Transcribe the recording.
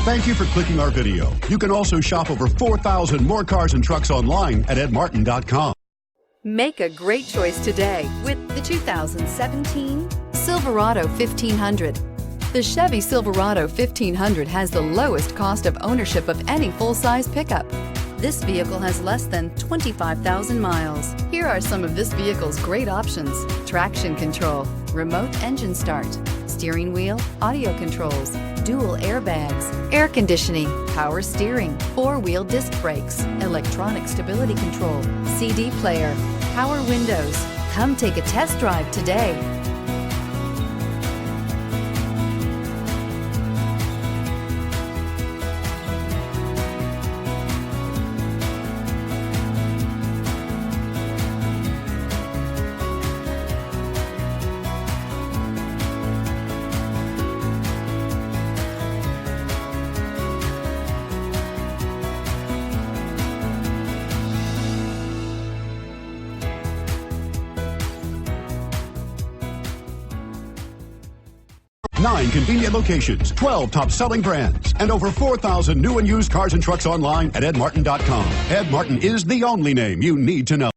Thank you for clicking our video. You can also shop over 4,000 more cars and trucks online at edmartin.com. Make a great choice today with the 2017 Silverado 1500. The Chevy Silverado 1500 has the lowest cost of ownership of any full-size pickup. This vehicle has less than 25,000 miles. Here are some of this vehicle's great options: traction control, remote engine start, steering wheel audio controls, dual airbags, air conditioning, power steering, four-wheel disc brakes, electronic stability control, CD player, power windows. Come take a test drive today. Nine convenient locations, 12 top-selling brands, and over 4,000 new and used cars and trucks online at edmartin.com. Ed Martin is the only name you need to know.